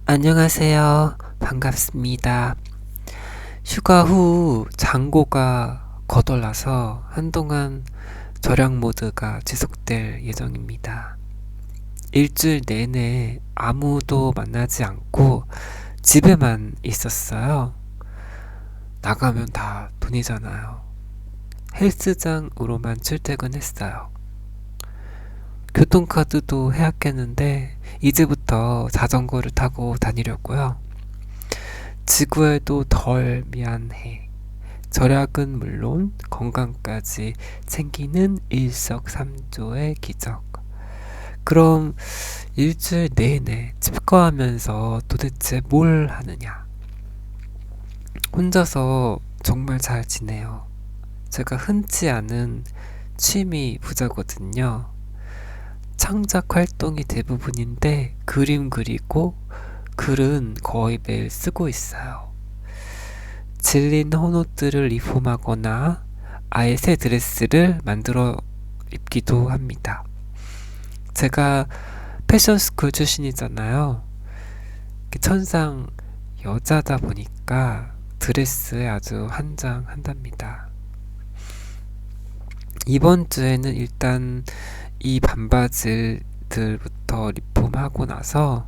안녕하세요. 반갑습니다. 휴가 후 잔고가 거덜나서 한동안 절약 모드가 지속될 예정입니다. 일주일 내내 아무도 만나지 않고 집에만 있었어요. 나가면 다 돈이잖아요. 헬스장으로만 출퇴근했어요. 교통카드도 해약했는데 이제부터 자전거를 타고 다니려고요. 지구에도 덜 미안해. 절약은 물론 건강까지 챙기는 일석삼조의 기적. 그럼 일주일 내내 집거하면서 도대체 뭘 하느냐? 혼자서 정말 잘 지내요. 제가 흔치 않은 취미 부자거든요. 창작 활동이 대부분인데 그림 그리고 글은 거의 매일 쓰고 있어요. 질린 헌옷들을 리폼하거나 아예 새 드레스를 만들어 입기도 합니다. 제가 패션스쿨 출신이잖아요. 천상 여자다 보니까 드레스에 아주 한장한답니다. 이번 주에는 일단 이 반바지들부터 리폼하고 나서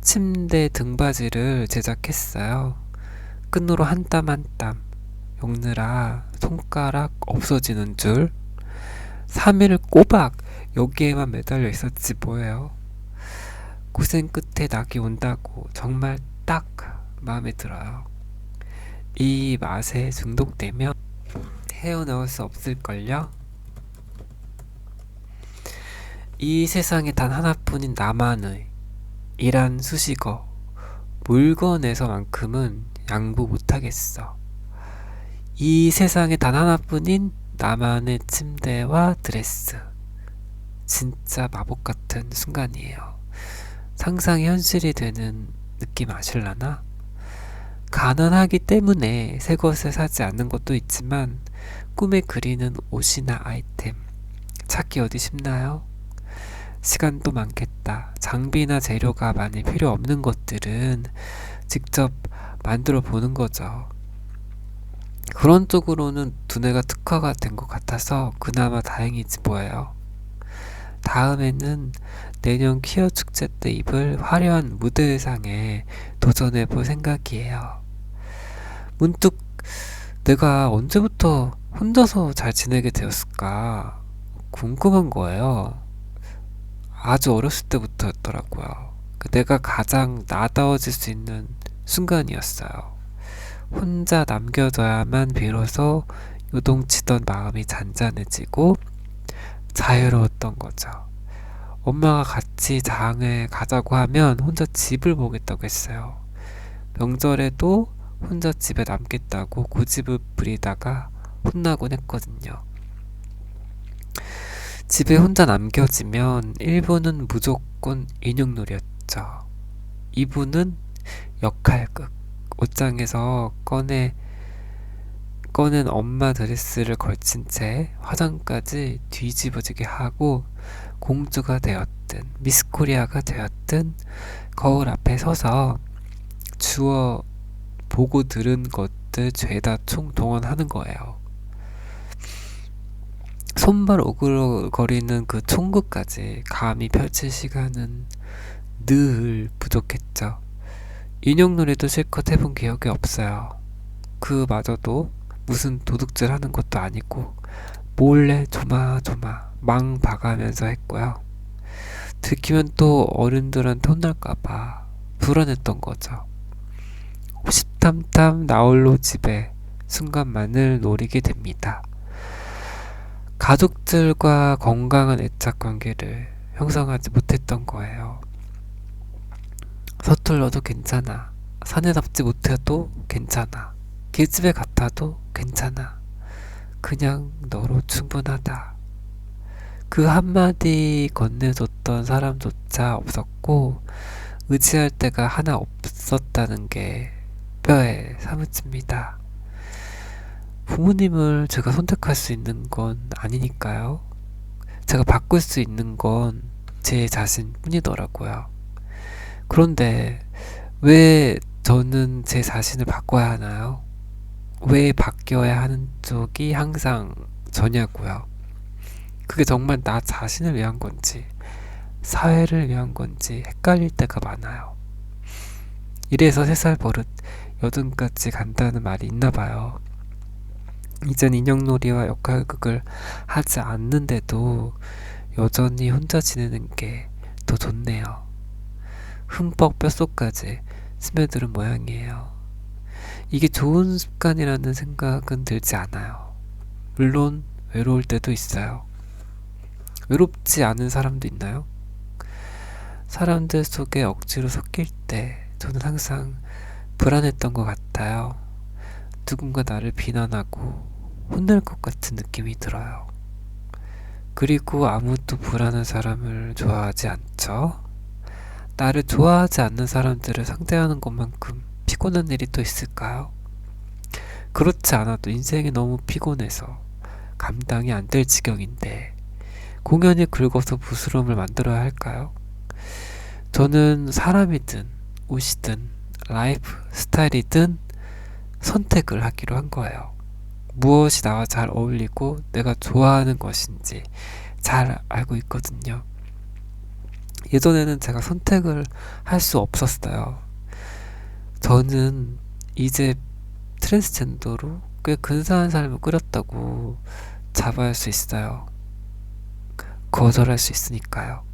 침대 등받이를 제작했어요. 끈으로 한 땀 한 땀 엮느라 손가락 없어지는 줄. 3일 꼬박 여기에만 매달려 있었지 뭐예요. 고생 끝에 낙이 온다고 정말 딱 마음에 들어요. 이 맛에 중독되면 헤어나올 수 없을걸요. 이 세상에 단 하나뿐인 나만의 이란 수식어 물건에서만큼은 양보 못하겠어. 이 세상에 단 하나뿐인 나만의 침대와 드레스. 진짜 마법 같은 순간이에요. 상상이 현실이 되는 느낌 아실라나? 가난하기 때문에 새 것을 사지 않는 것도 있지만 꿈에 그리는 옷이나 아이템 찾기 어디 쉽나요? 시간도 많겠다. 장비나 재료가 많이 필요 없는 것들은 직접 만들어 보는 거죠. 그런 쪽으로는 두뇌가 특화가 된 것 같아서 그나마 다행이지 뭐예요. 다음에는 내년 퀴어 축제 때 입을 화려한 무대 의상에 도전해 볼 생각이에요. 문득 내가 언제부터 혼자서 잘 지내게 되었을까 궁금한 거예요. 아주 어렸을 때부터였더라고요. 내가 가장 나다워질 수 있는 순간이었어요. 혼자 남겨져야만 비로소 요동치던 마음이 잔잔해지고 자유로웠던 거죠. 엄마가 같이 장을 가자고 하면 혼자 집을 보겠다고 했어요. 명절에도 혼자 집에 남겠다고 고집을 부리다가 혼나곤 했거든요. 집에 혼자 남겨지면 1부는 무조건 인형놀이였죠. 2부는 역할극. 옷장에서 꺼낸 엄마 드레스를 걸친 채 화장까지 뒤집어지게 하고 공주가 되었든 미스코리아가 되었든 거울 앞에 서서 주워 보고 들은 것들 죄다 총동원하는 거예요. 손발 오글거리는 그 총극까지 감히 펼칠 시간은 늘 부족했죠. 인형놀이도 실컷 해본 기억이 없어요. 그마저도 무슨 도둑질 하는 것도 아니고 몰래 조마조마 망 봐가면서 했고요. 들키면 또 어른들한테 혼날까봐 불안했던 거죠. 호시탐탐 나홀로 집에 순간만을 노리게 됩니다. 가족들과 건강한 애착 관계를 형성하지 못했던 거예요. 서툴러도 괜찮아. 사내답지 못해도 괜찮아. 계집애 같아도 괜찮아. 그냥 너로 충분하다. 그 한마디 건네줬던 사람조차 없었고 의지할 데가 하나 없었다는 게 뼈에 사무칩니다. 부모님을 제가 선택할 수 있는 건 아니니까요. 제가 바꿀 수 있는 건 제 자신뿐이더라고요. 그런데 왜 저는 제 자신을 바꿔야 하나요? 왜 바뀌어야 하는 쪽이 항상 저냐고요. 그게 정말 나 자신을 위한 건지, 사회를 위한 건지 헷갈릴 때가 많아요. 이래서 3살 버릇 여든까지 간다는 말이 있나 봐요. 이젠 인형놀이와 역할극을 하지 않는데도 여전히 혼자 지내는 게 더 좋네요. 흠뻑 뼛속까지 스며드는 모양이에요. 이게 좋은 습관이라는 생각은 들지 않아요. 물론 외로울 때도 있어요. 외롭지 않은 사람도 있나요? 사람들 속에 억지로 섞일 때 저는 항상 불안했던 것 같아요. 누군가 나를 비난하고 혼낼 것 같은 느낌이 들어요. 그리고 아무도 불안한 사람을 좋아하지 않죠? 나를 좋아하지 않는 사람들을 상대하는 것만큼 피곤한 일이 또 있을까요? 그렇지 않아도 인생이 너무 피곤해서 감당이 안 될 지경인데 공연이 긁어서 부스럼을 만들어야 할까요? 저는 사람이든 옷이든 라이프 스타일이든 선택을 하기로 한 거예요. 무엇이 나와 잘 어울리고 내가 좋아하는 것인지 잘 알고 있거든요. 예전에는 제가 선택을 할 수 없었어요. 저는 이제 트랜스젠더로 꽤 근사한 삶을 꾸렸다고 자부할 수 있어요. 거절할 수 있으니까요.